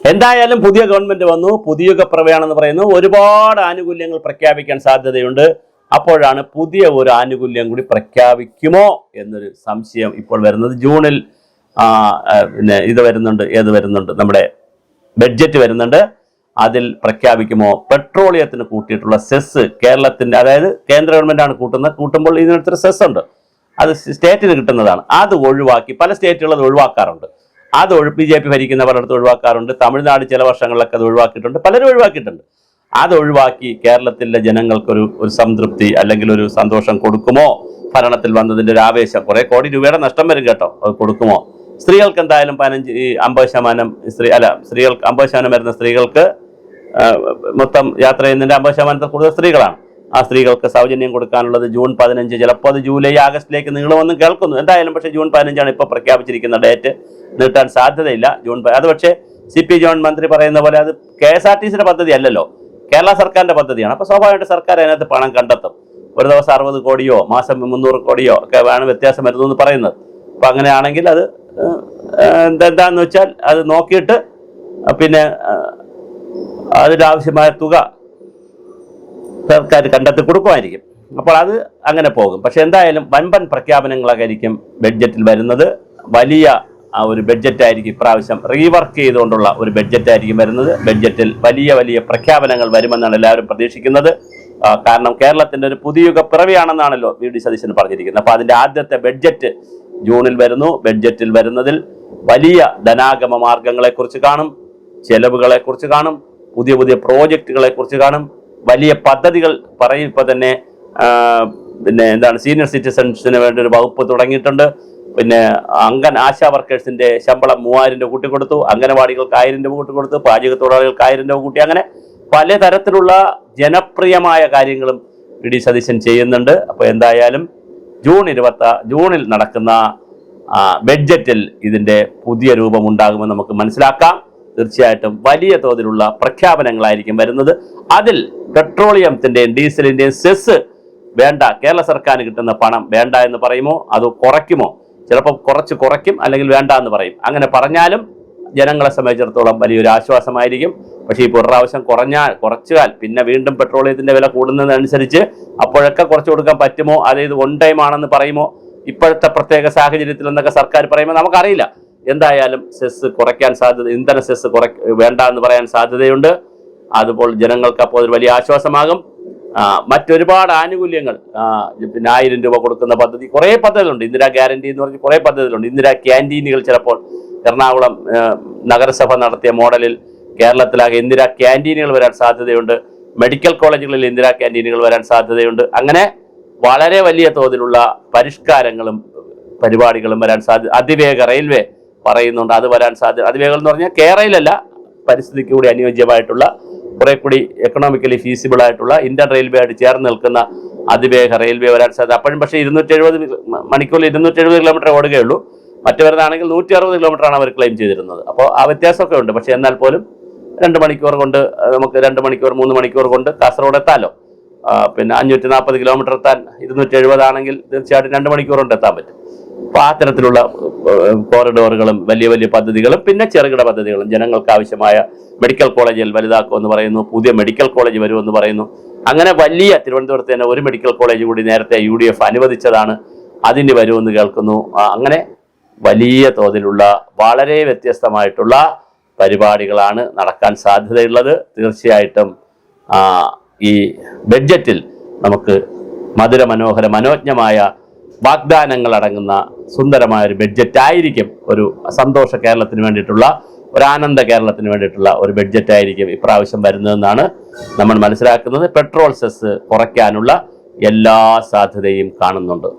എന്തായാലും പുതിയ ഗവൺമെന്റ് വന്നു, പുതിയ പ്രവയാണെന്ന് പറയുന്നു, ഒരുപാട് ആനുകൂല്യങ്ങൾ പ്രഖ്യാപിക്കാൻ സാധ്യതയുണ്ട്. അപ്പോഴാണ് പുതിയ ഒരു ആനുകൂല്യം കൂടി പ്രഖ്യാപിക്കുമോ എന്നൊരു സംശയം ഇപ്പോൾ വരുന്നത്. ജൂണിൽ പിന്നെ ഇത് വരുന്നുണ്ട്, നമ്മുടെ ബഡ്ജറ്റ് വരുന്നുണ്ട്. അതിൽ പ്രഖ്യാപിക്കുമോ പെട്രോളിയത്തിന് കൂട്ടിയിട്ടുള്ള സെസ് കേരളത്തിന്റെ, അതായത് കേന്ദ്ര ഗവൺമെന്റാണ് കൂട്ടുമ്പോൾ ഇതിനടുത്തൊരു സെസ് ഉണ്ട്, അത് സ്റ്റേറ്റിന് കിട്ടുന്നതാണ്. അത് ഒഴിവാക്കി പല സ്റ്റേറ്റുകൾ അത് ഒഴിവാക്കാറുണ്ട്. അത് BJP ഭരിക്കുന്ന പലയിടത്തും ഒഴിവാക്കാറുണ്ട്. തമിഴ്നാട് ചില വർഷങ്ങളിലൊക്കെ അത് ഒഴിവാക്കിയിട്ടുണ്ട്, പലരും ഒഴിവാക്കിയിട്ടുണ്ട്. അത് ഒഴിവാക്കി കേരളത്തിലെ ജനങ്ങൾക്കൊരു സംതൃപ്തി അല്ലെങ്കിൽ ഒരു സന്തോഷം കൊടുക്കുമോ? ഭരണത്തിൽ വന്നതിൻ്റെ ഒരു ആവേശം, കുറേ കോടി രൂപയുടെ നഷ്ടം വരും കേട്ടോ, അത് കൊടുക്കുമോ? സ്ത്രീകൾക്ക് എന്തായാലും 50% സ്ത്രീകൾക്ക് 50% വരുന്ന സ്ത്രീകൾക്ക് മൊത്തം യാത്ര ചെയ്യുന്നതിൻ്റെ 50% കൂടുതൽ സ്ത്രീകളാണ്. ആ സ്ത്രീകൾക്ക് സൗജന്യം കൊടുക്കാനുള്ളത് ജൂൺ 15, ചിലപ്പോൾ അത് ജൂലൈ ആഗസ്റ്റിലേക്ക് നീളുമെന്നും കേൾക്കുന്നു. എന്തായാലും പക്ഷേ ജൂൺ 15 ഇപ്പോൾ പ്രഖ്യാപിച്ചിരിക്കുന്ന ഡേറ്റ്, നീട്ടാൻ സാധ്യതയില്ല. അത് പക്ഷേ CP ജോൺ മന്ത്രി പറയുന്ന പോലെ അത് KSRTCയുടെ പദ്ധതി അല്ലല്ലോ, കേരള സർക്കാരിൻ്റെ പദ്ധതിയാണ്. അപ്പോൾ സ്വാഭാവികമായിട്ട് സർക്കാർ അതിനകത്ത് പണം കണ്ടെത്തും. ഒരു ദിവസം 60 കോടിയോ മാസം 300 കോടിയോ ഒക്കെ ആണ് വ്യത്യാസം വരുന്നതെന്ന് പറയുന്നത്. അപ്പോൾ അങ്ങനെയാണെങ്കിൽ അത് എന്താണെന്ന് വെച്ചാൽ അത് നോക്കിയിട്ട് പിന്നെ അതിനാവശ്യമായ തുക സർക്കാർ കണ്ടെത്തി കൊടുക്കുമായിരിക്കും. അപ്പോൾ അത് അങ്ങനെ പോകും. പക്ഷെ എന്തായാലും വൻപൻ പ്രഖ്യാപനങ്ങളൊക്കെ ആയിരിക്കും ബഡ്ജറ്റിൽ വരുന്നത്. വലിയ ഒരു ബഡ്ജറ്റായിരിക്കും ഇപ്രാവശ്യം, റീവർക്ക് ചെയ്തുകൊണ്ടുള്ള ഒരു ബഡ്ജറ്റായിരിക്കും വരുന്നത്. ബഡ്ജറ്റിൽ വലിയ വലിയ പ്രഖ്യാപനങ്ങൾ വരുമെന്നാണ് എല്ലാവരും പ്രതീക്ഷിക്കുന്നത്. കാരണം കേരളത്തിൻ്റെ ഒരു പുതിയ പിറവിയാണെന്നാണല്ലോ VD സതീശൻ പറഞ്ഞിരിക്കുന്നത്. അപ്പോൾ അതിൻ്റെ ആദ്യത്തെ ബഡ്ജറ്റ് ജൂണിൽ വരുന്നു. ബഡ്ജറ്റിൽ വരുന്നതിൽ വലിയ ധനാഗമ മാർഗങ്ങളെക്കുറിച്ച് കാണും, ചെലവുകളെക്കുറിച്ച് കാണും, പുതിയ പുതിയ പ്രോജക്റ്റുകളെക്കുറിച്ച് കാണും, വലിയ പദ്ധതികൾ പറയും. ഇപ്പോൾ തന്നെ പിന്നെ സീനിയർ സിറ്റിസൺസിന് വേണ്ടി ഒരു വകുപ്പ് തുടങ്ങിയിട്ടുണ്ട്. പിന്നെ ആശാ വർക്കേഴ്സിൻ്റെ ശമ്പളം 3000 രൂപ കൂട്ടിക്കൊടുത്തു, അംഗനവാടികൾക്ക് 1000 രൂപ കൂട്ടിക്കൊടുത്തു, പാചക തൊഴിലാളികൾക്ക് 1000 രൂപ കൂട്ടി. അങ്ങനെ പലതരത്തിലുള്ള ജനപ്രിയമായ കാര്യങ്ങളും VD സതീശൻ ചെയ്യുന്നുണ്ട്. അപ്പോൾ എന്തായാലും ജൂണിൽ നടക്കുന്ന ബഡ്ജറ്റിൽ ഇതിൻ്റെ പുതിയ രൂപം ഉണ്ടാകുമെന്ന് നമുക്ക് മനസ്സിലാക്കാം. തീർച്ചയായിട്ടും വലിയ തോതിലുള്ള പ്രഖ്യാപനങ്ങളായിരിക്കും വരുന്നത്. അതിൽ പെട്രോളിയത്തിൻ്റെയും ഡീസലിൻ്റെയും സെസ് വേണ്ട, കേരള സർക്കാരിന് കിട്ടുന്ന പണം വേണ്ട എന്ന് പറയുമോ, അത് കുറയ്ക്കുമോ? ചിലപ്പോൾ കുറയ്ക്കും, അല്ലെങ്കിൽ വേണ്ട എന്ന് പറയും. അങ്ങനെ പറഞ്ഞാലും ജനങ്ങളെ സംബന്ധിച്ചിടത്തോളം വലിയൊരു ആശ്വാസമായിരിക്കും. പക്ഷേ ഇപ്പോൾ ഒരു പ്രാവശ്യം കുറച്ചാൽ പിന്നെ വീണ്ടും പെട്രോളിയത്തിൻ്റെ വില കൂടുന്നതനുസരിച്ച് അപ്പോഴൊക്കെ കുറച്ച് കൊടുക്കാൻ പറ്റുമോ? അതായത് വൺ ടൈം ആണെന്ന് പറയുമോ? ഇപ്പോഴത്തെ പ്രത്യേക സാഹചര്യത്തിൽ എന്നൊക്കെ സർക്കാർ പറയുമ്പോൾ നമുക്കറിയില്ല. എന്തായാലും സെസ് കുറയ്ക്കാൻ സാധ്യത, ഇന്ധന സെസ് വേണ്ട എന്ന് പറയാൻ സാധ്യതയുണ്ട്. അതുപോലെ ജനങ്ങൾക്ക് അപ്പോൾ ഒരു വലിയ ആശ്വാസമാകും. മറ്റൊരുപാട് ആനുകൂല്യങ്ങൾ, പിന്നെ 1000 രൂപ കൊടുക്കുന്ന പദ്ധതി, കുറേ പദ്ധതികളുണ്ട്. ഇന്ദിരാ ഗ്യാരണ്ടി എന്ന് പറഞ്ഞ് കുറേ പദ്ധതികളുണ്ട്. ഇന്ദിരാ ക്യാൻറ്റീനുകൾ ചിലപ്പോൾ എറണാകുളം നഗരസഭ നടത്തിയ മോഡലിൽ കേരളത്തിലാകെ ഇന്ദിരാ ക്യാൻറ്റീനുകൾ വരാൻ സാധ്യതയുണ്ട്. മെഡിക്കൽ കോളേജുകളിൽ ഇന്ദിരാ ക്യാൻറ്റീനുകൾ വരാൻ സാധ്യതയുണ്ട്. അങ്ങനെ വളരെ വലിയ തോതിലുള്ള പരിഷ്കാരങ്ങളും പരിപാടികളും വരാൻ സാധ്യത. അതിവേഗ റെയിൽവേ പറയുന്നുണ്ട്, അത് വരാൻ സാധ്യത. അതിവേഗം എന്ന് പറഞ്ഞാൽ കേരളയിലല്ല, പരിസ്ഥിതിക്ക് കൂടി അനുയോജ്യമായിട്ടുള്ള, കുറെ കൂടി എക്കണോമിക്കലി ഫീസിബിൾ ആയിട്ടുള്ള ഇന്ത്യൻ റെയിൽവേ ആയിട്ട് ചേർന്ന് നിൽക്കുന്ന അതിവേഗ റെയിൽവേ വരാൻ സാധ്യത. അപ്പോഴും പക്ഷേ 270 മണിക്കൂറിൽ 270 കിലോമീറ്റർ ഓടുകയുള്ളൂ. മറ്റവരുന്നാണെങ്കിൽ 160 കിലോമീറ്ററാണ് അവർ ക്ലെയിം ചെയ്തിരുന്നത്. അപ്പോൾ ആ വ്യത്യാസമൊക്കെ ഉണ്ട്. പക്ഷേ എന്നാൽ പോലും 2 മണിക്കൂർ കൊണ്ട് നമുക്ക് 2 മണിക്കൂർ 3 മണിക്കൂർ കൊണ്ട് കാസർഗോഡ് എത്താമല്ലോ. പിന്നെ 540 കിലോമീറ്റർ എത്താൻ 270 ആണെങ്കിൽ തീർച്ചയായിട്ടും 2 മണിക്കൂർ കൊണ്ട് എത്താൻ പറ്റും. അപ്പോൾ ആ തരത്തിലുള്ള കോറിഡോറുകളും വലിയ വലിയ പദ്ധതികളും പിന്നെ ചെറുകിട പദ്ധതികളും, ജനങ്ങൾക്ക് ആവശ്യമായ മെഡിക്കൽ കോളേജിൽ വലുതാക്കുമെന്ന് പറയുന്നു, പുതിയ മെഡിക്കൽ കോളേജ് വരുമെന്ന് പറയുന്നു. അങ്ങനെ വലിയ തിരുവനന്തപുരത്ത് തന്നെ ഒരു മെഡിക്കൽ കോളേജ് കൂടി നേരത്തെ UDF അനുവദിച്ചതാണ്, അതിന് വരുമെന്ന് കേൾക്കുന്നു. അങ്ങനെ വലിയ തോതിലുള്ള വളരെ വ്യത്യസ്തമായിട്ടുള്ള പരിപാടികളാണ് നടക്കാൻ സാധ്യതയുള്ളത്. തീർച്ചയായിട്ടും ഈ ബഡ്ജറ്റിൽ നമുക്ക് മനോജ്ഞമായ വാഗ്ദാനങ്ങൾ അടങ്ങുന്ന സുന്ദരമായ ഒരു ബഡ്ജറ്റായിരിക്കും. ഒരു സന്തോഷ കേരളത്തിന് വേണ്ടിയിട്ടുള്ള, ഒരു ആനന്ദ കേരളത്തിന് വേണ്ടിയിട്ടുള്ള ഒരു ബഡ്ജറ്റായിരിക്കും ഇപ്രാവശ്യം വരുന്നതെന്നാണ് നമ്മൾ മനസ്സിലാക്കുന്നത്. പെട്രോൾ സെസ് കുറയ്ക്കാനുള്ള എല്ലാ സാധ്യതയും കാണുന്നുണ്ട്.